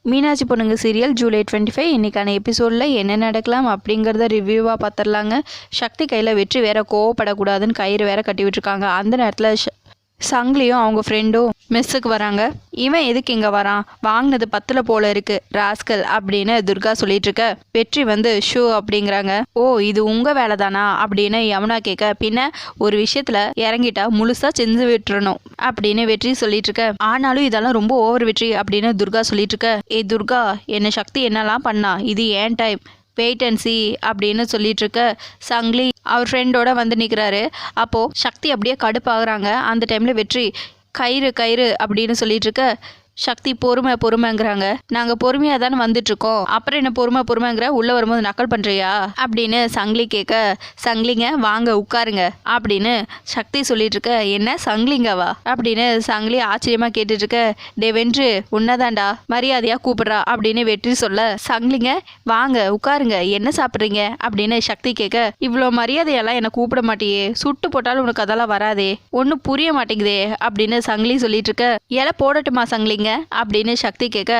மீனாட்சி பொண்ணுங்க சீரியல் ஜூலை 25 இன்னைக்கான எபிசோடில் என்ன நடக்கலாம் அப்படிங்கிறத ரிவ்யூவாக பார்த்துடலாங்க. சக்தி கையில் வெற்றி வேற கோவப்படக்கூடாதுன்னு கயிறு வேற கட்டி விட்டுருக்காங்க. அந்த நேரத்தில் சங்கிலியும் அவங்க ஃப்ரெண்டும் மெஸ்ஸுக்கு வராங்க. இவன் எதுக்கு இங்கே வரான், வாங்கினது 10 போல இருக்கு ராஸ்கல் அப்படின்னு துர்கா சொல்லிட்டு இருக்க, வெற்றி வந்து ஷூ அப்படிங்கிறாங்க. ஓ இது உங்கள் வேலை தானா அப்படின்னு யமுனா கேட்க, பின்ன ஒரு விஷயத்தில் இறங்கிட்டா முழுசாக செஞ்சு விட்டுறணும் அப்படின்னு வெற்றி சொல்லிட்டு இருக்க, ஆனாலும் இதெல்லாம் ரொம்ப ஓவர் வெற்றி அப்படின்னு துர்கா சொல்லிட்டு இருக்க, ஏ துர்கா என்ன சக்தி என்னெல்லாம் பண்ணா, இது ஏன் டைம், வெயிட் அண்ட் சி அப்படின்னு சொல்லிட்டு இருக்க, சங்கிலி அவர் ஃப்ரெண்டோட வந்து நிற்கிறாரு. அப்போது சக்தி அப்படியே கடுப்பாகிறாங்க. அந்த டைமில் வெற்றி கயிறு கயிறு அப்படின்னு சொல்லிட்டு இருக்க, சக்தி பொறுமைங்கிறாங்க. நாங்கள் பொறுமையாக தானே வந்துட்டுருக்கோம், அப்புறம் என்ன பொறுமைங்கிற, உள்ளே வரும்போது நக்கல் பண்ணுறியா அப்படின்னு சங்கிலி கேட்க, சங்கிலிங்க வாங்க உட்காருங்க அப்படின்னு சக்தி சொல்லிட்டு இருக்க, என்ன சங்கிலிங்கவா அப்படின்னு சங்கிலி ஆச்சரியமாக கேட்டுட்டு இருக்க, டே வென்று உன்னதாண்டா மரியாதையாக கூப்பிட்றா அப்படின்னு வெற்றி சொல்ல, சங்கிலிங்க வாங்க உட்காருங்க என்ன சாப்பிட்றீங்க அப்படின்னு சக்தி கேட்க, இவ்வளோ மரியாதையெல்லாம் என்னை கூப்பிட மாட்டியே, சுட்டு போட்டாலும் உனக்கு அதெல்லாம் வராதே, ஒன்றும் புரிய மாட்டேங்குதே அப்படின்னு சங்கிலி சொல்லிட்டு இருக்க, இலை போடட்டுமா சங்கிலிங்க அப்படின்னு சக்தி கேட்க,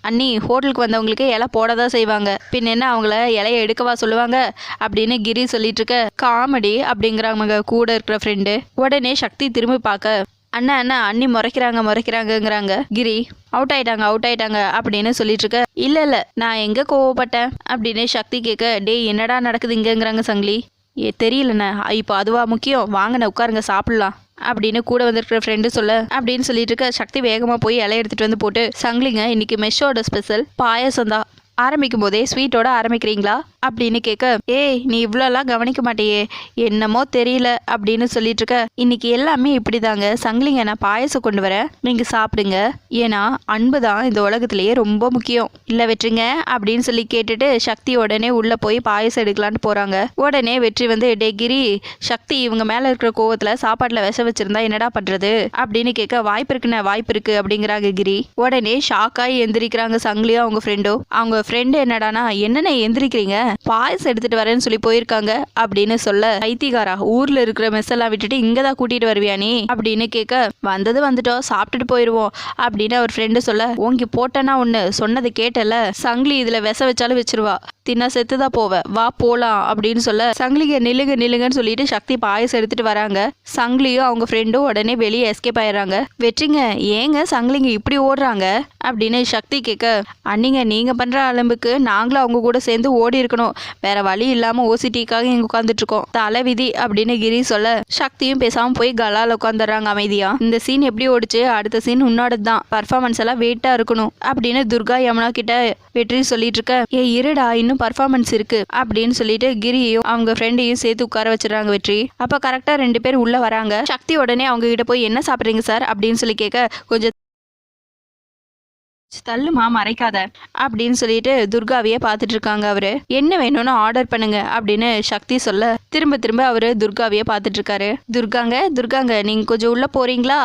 அண்ணி ஹோட்டலுக்கு வந்தவங்களுக்கு இலை போட தான் செய்வாங்க, பின் என்ன அவங்கள இலையை எடுக்கவா சொல்லுவாங்க அப்படின்னு கிரி சொல்லிட்டு இருக்க, காமெடி அப்படிங்கிறாங்க கூட இருக்கிற ஃப்ரெண்டு. உடனே சக்தி திரும்பி பார்க்க, அண்ணா அண்ணி முறைக்கிறாங்கங்கிறாங்க. கிரி அவுட் ஆயிட்டாங்க அப்படின்னு சொல்லிட்டு இருக்க, இல்லை நான் எங்கே கோவப்பட்டேன் அப்படின்னு சக்தி கேட்க, டே என்னடா நடக்குது இங்கேங்கிறாங்க சங்கிலி. தெரியலண்ணே, இப்போ அதுவா முக்கியம், வாங்கண்ணே உட்காருங்க சாப்பிட்லாம் அப்படின்னு கூட வந்திருக்கிற ஃப்ரெண்டு சொல்ல, அப்படின்னு சொல்லிட்டு இருக்க, சக்தி வேகமாக போய் இலைய எடுத்துகிட்டு வந்து போட்டு, சங்கிலிங்க இன்னைக்கு மெஷ்ஷோட ஸ்பெஷல் பாயசம் தான், ஆரம்பிக்கும் போதே ஸ்வீட்டோட ஆரம்பிக்கிறீங்களா அப்படின்னு கேட்க, ஏய் நீ இவ்வளோலாம் கவனிக்க மாட்டேயே, என்னமோ தெரியல அப்படின்னு சொல்லிட்டு இருக்க, இன்னைக்கு எல்லாமே இப்படி தாங்க சங்கிலிங்க, நான் பாயசம் கொண்டு வரேன் நீங்கள் சாப்பிடுங்க, ஏன்னா அன்பு தான் இந்த உலகத்திலேயே ரொம்ப முக்கியம் இல்லை வெற்றிங்க அப்படின்னு சொல்லி கேட்டுட்டு சக்தி உடனே உள்ளே போய் பாயசம் எடுக்கலான்னு போகிறாங்க. உடனே வெற்றி வந்து, டே கிரி, சக்தி இவங்க மேலே இருக்கிற கோவத்தில் சாப்பாட்டில் விஷம் வச்சிருந்தா என்னடா பண்ணுறது அப்படின்னு கேட்க, வாய்ப்பு இருக்கு அப்படிங்கிறாங்க கிரி. உடனே ஷாக்காகி எந்திரிக்கிறாங்க சங்கிலியும் அவங்க ஃப்ரெண்டும். அவங்க ஃப்ரெண்டு என்னடானா, என்னென்ன எந்திரிக்கிறீங்க, பாயசம் எடுத்துட்டு வரேன்னு சொல்லி போயிருக்காங்க அப்படின்னு சொல்ல, ஐத்திகாரா ஊர்ல இருக்கிற மெஸ் எல்லாம் விட்டுட்டு இங்கதான் கூட்டிட்டு வருவியா நீ அப்படின்னு கேட்க, வந்துட்டோம் சாப்பிட்டுட்டு போயிடுவோம் அப்படின்னு அவர் ஃப்ரெண்டு சொல்ல, ஓங்கி போட்டேன்னா ஒன்று சொன்னதை கேட்டல, சங்கிலி இதுல விஷ வச்சாலும் வச்சிருவா, தின்னா செத்துதான் போவ, வா போலாம் அப்படின்னு சொல்ல, சங்கிலிங்க நில்லுங்கன்னு சொல்லிட்டு சக்தி பாயசம் எடுத்துட்டு வராங்க. சங்கிலியும் அவங்க ஃப்ரெண்டும் உடனே வெளியே எஸ்கேப் ஆயிடுறாங்க. வெற்றிங்க ஏங்க சங்கிலிங்க இப்படி ஓடுறாங்க அப்படின்னு சக்தி கேட்க, அன்னிங்க நீங்க பண்ற அலம்புக்கு நாங்களும் அவங்க கூட சேர்ந்து ஓடி இருக்கணும், வேற வழி இல்லாம ஓசிட்டிக்காக இங்க உட்காந்துட்டு இருக்கோம், தலை விதி அப்படின்னு கிரி சொல்ல, சக்தியும் பேசாம போய் கலால உட்காந்துடுறாங்க அமைதியா. இந்த சீன் எப்படி ஓடிச்சு, அடுத்த சீன் உன்னோடது தான், பர்ஃபார்மன்ஸ் எல்லாம் வெயிட்டா இருக்கணும் அப்படின்னு துர்கா யமுனா கிட்ட வெற்றி சொல்லிட்டு இருக்க, ஏ இருடா இன்னும் பர்ஃபார்மன்ஸ் இருக்கு அப்படின்னு சொல்லிட்டு கிரியையும் அவங்க ஃப்ரெண்டையும் சேர்த்து உட்கார வச்சிடறாங்க வெற்றி. அப்ப கரெக்டா 2 பேர் உள்ள வராங்க. சக்தி உடனே அவங்க கிட்ட போய் என்ன சாப்பிட்றீங்க சார் அப்படின்னு சொல்லி கேட்க, கொஞ்சம் தள்ளுமா மறைக்காத அப்படின்னு சொல்லிட்டு துர்காவையே பார்த்துட்டு இருக்காங்க. அவரு என்ன வேணும்னு ஆர்டர் பண்ணுங்க அப்படின்னு சக்தி சொல்ல, திரும்ப அவரு துர்காவையே பார்த்துட்டு இருக்காரு. துர்காங்க நீங்க கொஞ்சம் உள்ள போறீங்களா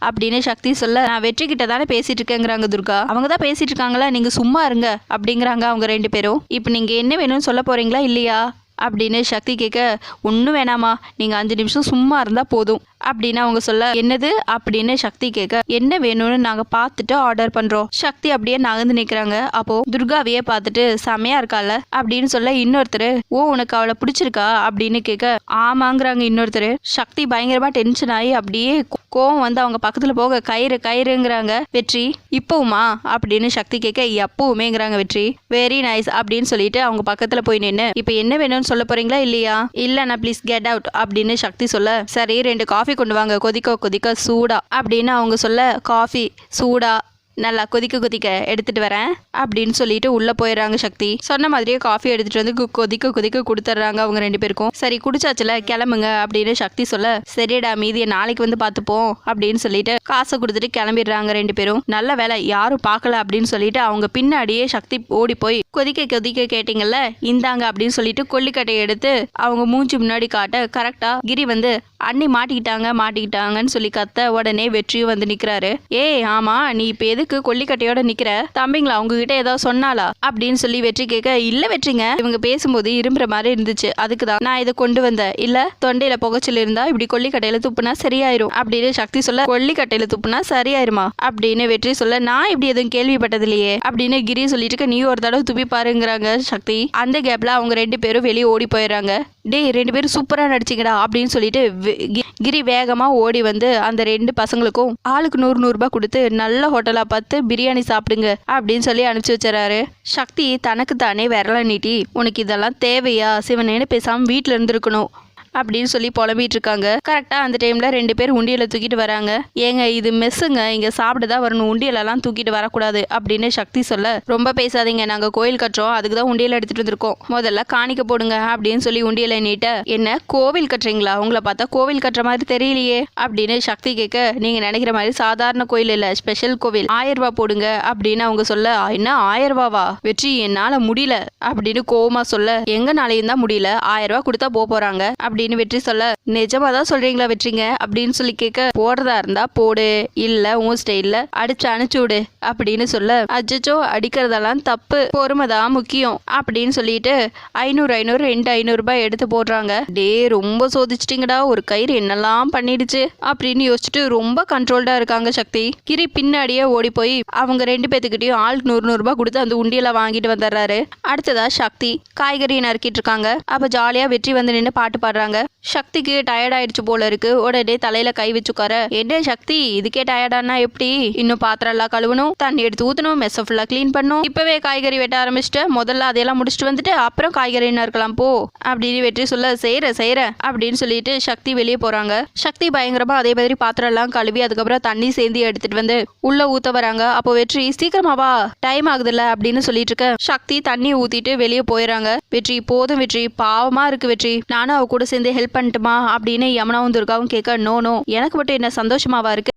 அப்படின்னு சக்தி சொல்ல, நான் வெற்றி கிட்ட தானே பேசிட்டு இருக்கேங்கிறாங்க துர்கா. அவங்க தான் பேசிட்டு இருக்காங்களா, நீங்க சும்மா இருங்க அப்படிங்கிறாங்க அவங்க 2 பேரும். இப்போ நீங்க என்ன வேணும்னு சொல்ல போறீங்களா இல்லையா அப்படின்னு சக்தி கேட்க, ஒன்றும் வேணாமா, நீங்கள் 5 நிமிஷம் சும்மா இருந்தால் போதும் அப்படின்னு அவங்க சொல்ல, என்னது அப்படின்னு சக்தி கேட்க, என்ன வேணும்னு நாங்கள் பார்த்துட்டு ஆர்டர் பண்ணுறோம். சக்தி அப்படியே நகர்ந்து நிற்கிறாங்க. அப்போ துர்காவையே பார்த்துட்டு செமையா இருக்கால அப்படின்னு சொல்ல, இன்னொருத்தர் ஓ உனக்கு அவளை பிடிச்சிருக்கா அப்படின்னு கேட்க, ஆமாங்கிறாங்க இன்னொருத்தர். சக்தி பயங்கரமா டென்ஷன் ஆகி அப்படியே கோவம் வந்து அவங்க பக்கத்தில் போக, கயிறுங்கிறாங்க வெற்றி. இப்போவுமா அப்படின்னு சக்தி கேட்க, எப்பவுமேங்கிறாங்க வெற்றி. வெரி நைஸ் அப்படின்னு சொல்லிட்டு அவங்க பக்கத்தில் போய் நின்று, இப்போ என்ன வேணும்னு சொல்ல போறீங்களா இல்லையா, இல்லைண்ணா ப்ளீஸ் கெட் அவுட் அப்படின்னு சக்தி சொல்ல, சரி 2 காஃபி கொண்டு வாங்க, கொதிக்க சூடா அப்படின்னு அவங்க சொல்ல, காஃபி சூடா நல்லா கொதிக்க எடுத்துட்டு வரேன் அப்படின்னு சொல்லிட்டு உள்ள போயிடுறாங்க. சக்தி சொன்ன மாதிரியே காஃபி எடுத்துட்டு வந்து கொதிக்க கொடுத்துட்றாங்க அவங்க 2 பேருக்கும். சரி குடிச்சாச்சுல கிளம்புங்க அப்படின்னு சக்தி சொல்ல, சரிடா மீதியை நாளைக்கு வந்து பார்த்துப்போம் அப்படின்னு சொல்லிட்டு காசை கொடுத்துட்டு கிளம்பிடுறாங்க 2 பேரும். நல்ல வேலை யாரும் பார்க்கல அப்படின்னு சொல்லிட்டு அவங்க பின்னாடியே சக்தி ஓடி போய், கொதிக்க கேட்டீங்கல்ல இந்தாங்க அப்படின்னு சொல்லிட்டு கொல்லிக்கட்டையை எடுத்து அவங்க மூஞ்சி முன்னாடி காட்ட, கரெக்டா கிரி வந்து அண்ணி மாட்டிக்கிட்டாங்கன்னு சொல்லி கத்த, உடனே வெற்றியும் வந்து நிக்கிறாரு. ஏய் ஆமா நீ இப்போ எது எதுக்கு கொல்லிக்கட்டையோட நிக்கிற? தம்பிங்களா உங்ககிட்ட ஏதாவது சொன்னாலா அப்படின்னு சொல்லி வெற்றி கேட்க, இல்ல வெற்றிங்க, இவங்க பேசும்போது இரும்புற மாதிரி இருந்துச்சு, அதுக்குதான் நான் இதை கொண்டு வந்தேன். இல்ல தொண்டையில புகைச்சல் இருந்தா இப்படி கொல்லிக்கட்டையில துப்புனா சரியாயிரும் அப்படின்னு சக்தி சொல்ல, கொல்லிக்கட்டையில துப்புனா சரியாயிருமா அப்படின்னு வெற்றி சொல்ல, நான் இப்படி எதுவும் கேள்விப்பட்டது இல்லையே அப்படின்னு கிரி சொல்லிட்டு நீ ஒரு தடவை துப்பி பாருங்கிறாங்க சக்தி. அந்த கேப்ல அவங்க 2 பேரும் வெளியே ஓடி போயிடுறாங்க. டேய் 2 பேரும் சூப்பரா நடிச்சிங்கடா அப்படின்னு சொல்லிட்டு கிரி வேகமா ஓடி வந்து அந்த 2 பசங்களுக்கும் ஆளுக்கு 100 ரூபாய் கொடுத்து நல்ல ஹோட்டலா பார்த்து பிரியாணி சாப்பிடுங்க அப்படின்னு சொல்லி அனுப்பிச்சு வச்சுறாரு. சக்தி தனக்கு தானே விரல நீட்டி, உனக்கு இதெல்லாம் தேவையா, சிவனேன்னு பேசாம வீட்டுல இருந்திருக்கணும் அப்படின்னு சொல்லி புலம்பிட்டு இருக்காங்க. கரெக்டா அந்த டைம்ல 2 பேர் உண்டியலை தூக்கிட்டு வராங்க. ஏங்க இது மெஸ்ஸுங்க, இங்க சாப்பிட்டுதான் வரணும், உண்டியலெல்லாம் தூக்கிட்டு வரக்கூடாது அப்படின்னு சக்தி சொல்ல, ரொம்ப பேசாதீங்க, நாங்க கோயில் கட்டுறோம், அதுக்குதான் உண்டியலை எடுத்துட்டு வந்திருக்கோம், முதல்ல காணிக்க போடுங்க அப்படின்னு சொல்லி உண்டியலை நீட்ட, என்ன கோவில் கட்டுறீங்களா, உங்களை பார்த்தா கோவில் கட்டுற மாதிரி தெரியலையே அப்படின்னு சக்தி கேட்க, நீங்க நினைக்கிற மாதிரி சாதாரண கோயில் இல்ல, ஸ்பெஷல் கோவில், 1000 ரூபாய் போடுங்க அப்படின்னு அவங்க சொல்ல, என்ன 1000 ரூபாவா வெற்றி, என்னால முடியல அப்படின்னு கோவமா சொல்ல, எங்கனாலையும் தான் முடியல, 1000 ரூபாய் கொடுத்தா போறாங்க அப்படின்னு வெற்றி சொல்ல, நிஜமாதான் சொல்றீங்களா வெற்றிங்க அப்படின்னு சொல்லி கேட்க, போடுறதா இருந்தா போடு, இல்ல உன் ஸ்டைல்ல அடிச்சு அனுப்பிச்சு விடு அப்படின்னு சொல்ல, அச்சோ அடிக்கிறதெல்லாம் தப்பு, பொறுமைதான் முக்கியம் அப்படின்னு சொல்லிட்டு 500 500 ரூபாய் எடுத்து போடுறாங்க. டே ரொம்ப சோதிச்சிட்டிங்கடா, ஒரு கயிறு என்னெல்லாம் பண்ணிடுச்சு அப்படின்னு யோசிச்சுட்டு ரொம்ப கண்ட்ரோல்டா இருக்காங்க சக்தி. கிரி பின்னாடியே ஓடி போய் அவங்க 2 பேத்துக்கிட்டையும் ஆளுக்கு 100 ரூபாய் கொடுத்து அந்த உண்டியெல்லாம் வாங்கிட்டு வந்துடுறாரு. அடுத்ததா சக்தி காய்கறி நறுக்கிட்டு இருக்காங்க. அப்ப ஜாலியா வெற்றி வந்து நின்று பாட்டு பாடுறாங்க. சக்திக்கு டயர்ட் ஆயிடுச்சு போல இருக்கு. உடனே தலையில கை வச்சுக்கார, என்ன சக்தி இதுக்கே டயர்டானா எப்படி, இன்னும் பாத்திரம் எல்லாம் கழுவணும், தண்ணி எடுத்து ஊத்தணும், மெஸ்ஸ ஃபுல்லா கிளீன் பண்ணணும், இப்பவே காய்கறி வெட்ட ஆரம்பிச்சுட்டு முதல்ல அதையெல்லாம் முடிச்சுட்டு வந்துட்டு அப்புறம் காய்கறி நறுக்கலாம் போ அப்படின்னு வெற்றி சொல்ல, செய்யற அப்படின்னு சொல்லிட்டு சக்தி வெளியே போறாங்க. சக்தி பயங்கரமா அதே மாதிரி பாத்திரம் எல்லாம் கழுவி அதுக்கப்புறம் தண்ணி சேர்ந்து எடுத்துட்டு வந்து உள்ள ஊத்த வராங்க. அப்போ வெற்றி சீக்கிரமாவா டைம் ஆகுதுல்ல அப்படின்னு சொல்லிட்டு இருக்க, சக்தி தண்ணி ஊத்திட்டு வெளியே போயிடறாங்க. வெற்றி போதும் வெற்றி, பாவமா இருக்கு வெற்றி, நானும் அவ கூட சேர்ந்து ஹெல்ப் பண்ணட்டுமா அப்படின்னு யமுனாவும் துர்காவும் கேட்க, நோ எனக்கு மட்டும் என்ன சந்தோஷமாவா இருக்கு,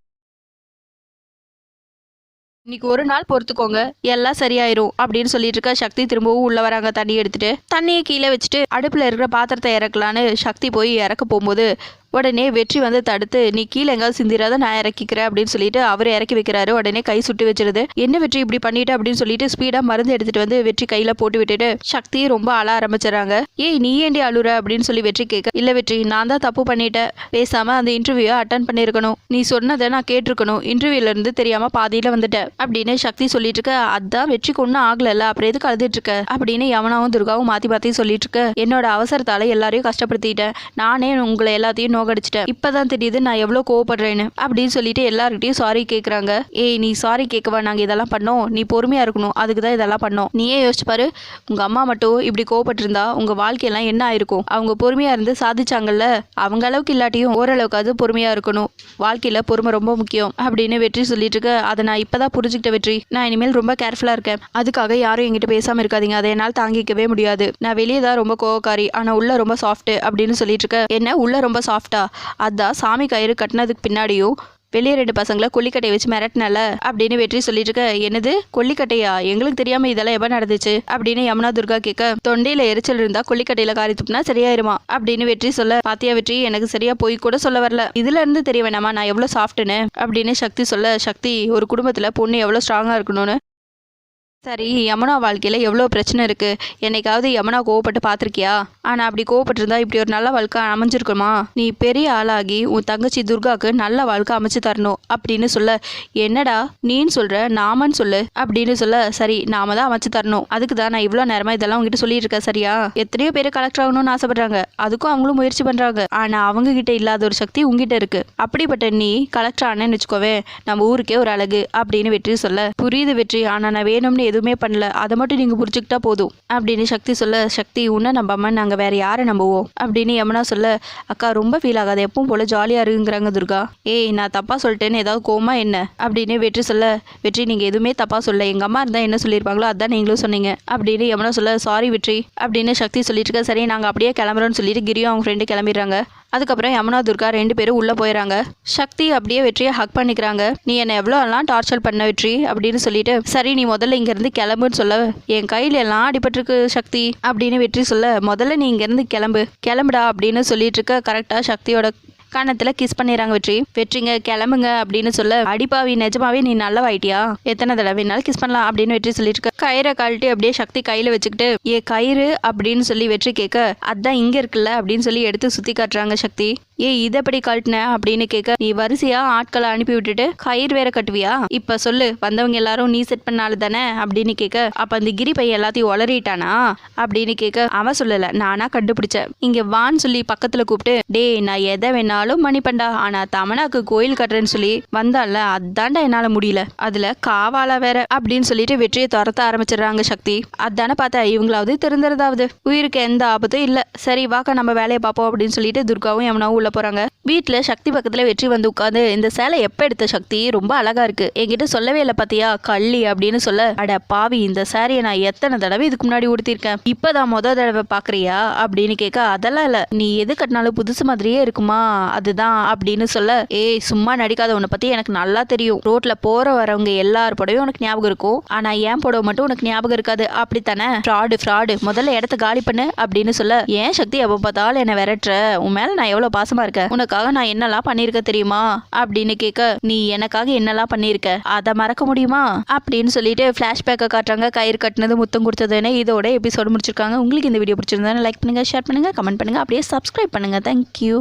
இன்னைக்கு ஒரு நாள் பொறுத்துக்கோங்க எல்லாம் சரியாயிரும் அப்படின்னு சொல்லிட்டு இருக்க சக்தி திரும்பவும் உள்ள வராங்க. தண்ணி எடுத்துட்டு தண்ணியை கீழே வச்சுட்டு அடுப்புல இருக்கிற பாத்திரத்தை இறக்கலான்னு சக்தி போய் இறக்க போகும்போது உடனே வெற்றி வந்து தடுத்து, நீ கீழே எங்காவது சிந்திராத, நான் இறக்கிக்கிறேன் அப்படின்னு சொல்லிட்டு அவர் இறக்கி வைக்கிறாரு. உடனே கை சுட்டு வச்சிருது. என்ன வெற்றி இப்படி பண்ணிட்டு அப்படின்னு சொல்லிட்டு ஸ்பீடா மருந்து எடுத்துட்டு வந்து வெற்றி கையில போட்டு விட்டுட்டு சக்தி ரொம்ப அழ ஆரம்பிச்சிடறாங்க. ஏய் நீ ஏண்டி அழுற அப்படின்னு சொல்லி வெற்றி கேட்க, இல்ல வெற்றி நான் தான் தப்பு பண்ணிட்டேன், பேசாம அந்த இன்டர்வியூ அட்டன் பண்ணிருக்கணும், நீ சொன்னதை நான் கேட்டிருக்கணும், இன்டர்வியூல இருந்து தெரியாம பாதியில வந்துட்டேன் அப்படின்னு சக்தி சொல்லிட்டு இருக்க. அதான் வெற்றிக்கு ஒன்னும் ஆகல, அப்புறம் எதுக்கு அழுதுட்டு இருக்க அப்படின்னு யமுனாவும் துர்காவும் மாத்தி மாத்தி சொல்லிட்டு இருக்க. என்னோட அவசரத்தால எல்லாரையும் கஷ்டப்படுத்திட்டேன், நானே உங்களை எல்லாத்தையும் நோகடிச்சிட்டேன், இப்பதான் தெரியுது நான் எவ்வளவு கோவப்படுறேன்னு அப்படின்னு சொல்லிட்டு எல்லார்கிட்டயும் சாரி கேக்குறாங்க. ஏய் நீ சாரி கேட்கவா, நாங்க இதெல்லாம் பண்ணோம், நீ பொறுமையா இருக்கணும், அதுக்குதான் இதெல்லாம் பண்ணோம், நீயே யோசிச்சு பாரு, உங்க அம்மா மட்டும் இப்படி கோவப்பட்டு இருந்தா உங்க வாழ்க்கையெல்லாம் என்ன ஆயிருக்கும், அவங்க பொறுமையா இருந்து சாதிச்சாங்கல்ல, அவங்க அளவுக்கு இல்லாட்டியும் ஓரளவுக்கு அது பொறுமையா இருக்கணும், வாழ்க்கையில பொறுமை ரொம்ப முக்கியம் அப்படின்னு வெற்றி சொல்லிட்டு இருக்க. அதை நான் இப்பதான் புரிஞ்சுக்கிட்ட வெற்றி, நான் இனிமேல் ரொம்ப கேர்ஃபுல்லா இருக்கேன், அதுக்காக யாரும் என்கிட்ட பேசாம இருக்காதீங்க, அதை என்னால் தாங்கிக்கவே முடியாது, நான் வெளியே தான் ரொம்ப கோவக்காரி, ஆனா உள்ள ரொம்ப சாஃப்ட் அப்படின்னு சொல்லிட்டு இருக்க. என்ன உள்ள ரொம்ப சாஃப்ட், அதான் சாமி கயிறு கட்டினதுக்கு பின்னாடியும் வெளியே 2 பசங்களை கொல்லிக்கட்டையை வச்சு மிரட்டினல அப்படின்னு வெற்றி சொல்லிட்டு இருக்க. என்னது கொல்லிக்கட்டையா, எங்களுக்கு தெரியாம இதெல்லாம் எப்ப நடந்துச்சு அப்படின்னு யமுனா துர்கா கேட்க, தொண்டையில எரிச்சல் இருந்தா கொல்லிக்கட்டையில காரி துப்புனா சரியாயிருமா அப்படின்னு வெற்றி சொல்ல, பாத்தியா வெற்றி எனக்கு சரியா போய் கூட சொல்ல வரல, இதுல இருந்து தெரிய வேணாமா நான் எவ்வளவு சாஃப்ட்னு அப்படின்னு சக்தி சொல்ல. சக்தி ஒரு குடும்பத்துல பொண்ணு எவ்வளவு ஸ்ட்ராங்கா இருக்கணும்னு, சரி யமுனா வாழ்க்கையில் எவ்வளோ பிரச்சனை இருக்குது, என்னைக்காவது யமுனா கோவப்பட்டு பார்த்துருக்கியா, ஆனால் அப்படி கோவப்பட்டிருந்தா இப்படி ஒரு நல்ல வாழ்க்கை அமைஞ்சிருக்குமா, நீ பெரிய ஆளாகி உன் தங்கச்சி துர்காவுக்கு நல்ல வாழ்க்கை அமைச்சு தரணும் அப்படின்னு சொல்ல. என்னடா நீன்னு சொல்கிற, நாமன்னு சொல்லு அப்படின்னு சொல்ல. சரி நாம தான் அமைச்சு தரணும், அதுக்கு தான் நான் இவ்வளோ நேரமாக இதெல்லாம் உங்ககிட்ட சொல்லிட்டு இருக்கேன் சரியா, எத்தனையோ பேர் கலெக்டர் ஆகணும்னு ஆசைப்படுறாங்க, அதுக்கும் அவங்களும் முயற்சி பண்ணுறாங்க, ஆனால் அவங்க கிட்ட இல்லாத ஒரு சக்தி உங்ககிட்ட இருக்கு, அப்படிப்பட்ட நீ கலெக்டர் ஆனேன்னு வச்சுக்கோவே நம்ம ஊருக்கே ஒரு அழகு அப்படின்னு வெற்றி சொல்ல. புரியுது வெற்றி, ஆனால் நான் வேணும்னு எதுவுமே பண்ணல, அதை மட்டும் நீங்க புரிஞ்சுக்கிட்டா போதும் அப்படின்னு சக்தி சொல்ல. சக்தி உன்னை நம்பாம நாங்க வேற யாரை நம்புவோம் அப்படின்னு யமுனா சொல்ல. அக்கா ரொம்ப ஃபீல் ஆகாது, எப்பவும் போல ஜாலியா இருக்குங்கிறாங்க துர்கா. ஏய் நான் தப்பா சொல்லிட்டேன்னு ஏதாவது கோமா என்ன அப்படின்னு வெற்றி சொல்ல. வெற்றி நீங்க எதுவுமே தப்பா சொல்ல, எங்க அம்மா இருந்தா என்ன சொல்லியிருப்பாங்களோ அதான் நீங்களும் சொன்னீங்க அப்படின்னு யமுனா சொல்ல. சாரி வெற்றி அப்படின்னு சக்தி சொல்லிட்டு இருக்க. சரி நாங்க அப்படியே கிளம்புறோம்னு சொல்லிட்டு கிரியும் அவங்க ஃப்ரெண்டு கிளம்பிடுறாங்க. அதுக்கப்புறம் யமுனா துர்கா 2 பேரும் உள்ள போயிடறாங்க. சக்தி அப்படியே வெற்றியை ஹக் பண்ணிக்கிறாங்க. நீ என்ன எவ்வளோலாம் டார்ச்சர் பண்ண வெற்றி அப்படின்னு சொல்லிட்டு, சரி நீ முதல்ல இங்கேருந்து கிளம்புன்னு சொல்ல. என் கையில எல்லாம் அடிபட்டிருக்கு சக்தி அப்படின்னு வெற்றி சொல்ல. முதல்ல நீ இங்கேருந்து கிளம்புடா அப்படின்னு சொல்லிட்டு இருக்க. கரெக்டாக சக்தியோட கன்னத்துல கிஸ் பண்ணிடுறாங்க. வெற்றிங்க கிளம்புங்க அப்படின்னு சொல்ல, அடிப்பாவி நிஜமாவே நீ நல்லவாயிட்டியா, எத்தனை தடவை என்னாலும் கிஸ் பண்ணலாம் அப்படின்னு வெற்றி சொல்லிட்டு இருக்க. கயிறை கழட்டி அப்படியே சக்தி கையில வச்சுக்கிட்டு, ஏ கயிறு அப்படின்னு சொல்லி வெற்றி கேட்க, அதான் இங்க இருக்குல்ல அப்படின்னு சொல்லி எடுத்து சுத்தி காட்டுறாங்க சக்தி. ஏ இதை எப்படி கழட்டின அப்படின்னு கேட்க, நீ வரிசையா ஆட்களை அனுப்பி விட்டுட்டு கயிறு வேற கட்டுவியா, இப்ப சொல்லு வந்தவங்க எல்லாரும் நீ செட் பண்ணாலும் தானே அப்படின்னு கேட்க, அப்ப அந்த கிரி பையன் எல்லாத்தையும் உளறிட்டானா அப்படின்னு கேட்க, அவன் சொல்லல நானா கண்டுபிடிச்சேன், இங்க வான்னு சொல்லி பக்கத்துல கூப்பிட்டு, டே நான் எதை வேணாலும் மணிப்பண்டா, ஆனா தமனாக்கு கோயில் கட்டுறேன்னு சொல்லி வந்தால அதான்டா என்னால முடியல, அதுல காவாலா வேற அப்படின்னு சொல்லிட்டு வெற்றியை துரத்த ஆரம்பிச்சிடுறாங்க சக்தி. அதானே பார்த்தா இவங்களாவது தெரிஞ்சிருந்தாவது, உயிருக்கு எந்த ஆபத்தும் இல்ல, சரி வாக்க நம்ம வேலையை பார்ப்போம் அப்படின்னு சொல்லிட்டு துர்காவும் யமுனாவும் உள்ள போறாங்க. வீட்டுல சக்தி பக்கத்துல வெற்றி வந்து உட்காந்து, இந்த சேலை எப்ப எடுத்த சக்தி, ரொம்ப அழகா இருக்கு, என்கிட்ட சொல்லவே இல்லை பாத்தியா கள்ளி அப்படின்னு சொல்ல, அட பாவி இந்த சாரியை நான் எத்தனை தடவை இதுக்கு முன்னாடி உடுத்திருக்கேன், இப்பதான் தடவை பாக்குறியா அப்படின்னு கேட்க, அதெல்லாம் இல்ல நீ எது கட்டினாலும் புதுசு மாதிரியே இருக்குமா அதுதான் அப்படின்னு சொல்ல, ஏய் சும்மா நடிக்காத, உன்னை பத்தி எனக்கு நல்லா தெரியும், ரோட்ல போற வரவங்க எல்லார் புடவையும் உனக்கு ஞாபகம் இருக்கும், ஆனா ஏன் புடவை மட்டும் உனக்கு ஞாபகம் இருக்காது அப்படித்தானே, ஃப்ராடு முதல்ல இடத்த காலி பண்ணு அப்படின்னு சொல்ல, ஏன் சக்தி எப்ப பார்த்தாலும் என்ன விரட்டுற, உன் மேல நான் எவ்வளவு பாசமா இருக்கேன், உனக்காக நான் என்னெல்லாம் பண்ணிருக்க தெரியுமா அப்படின்னு கேட்க, நீ எனக்காக என்னெல்லாம் பண்ணிருக்க அதை மறக்க முடியுமா அப்படின்னு சொல்லிட்டு பிளாஷ்பேக்கை காட்டுறாங்க. கயிறு கட்டினது முத்தம் கொடுத்ததுன்னு. இதோட எபிசோடு முடிச்சிருக்காங்க. உங்களுக்கு இந்த வீடியோ பிடிச்சிருந்தா லைக் பண்ணுங்க, ஷேர் பண்ணுங்க, கமெண்ட் பண்ணுங்க, அப்படியே சப்ஸ்கிரைப் பண்ணுங்க. தேங்க்யூ.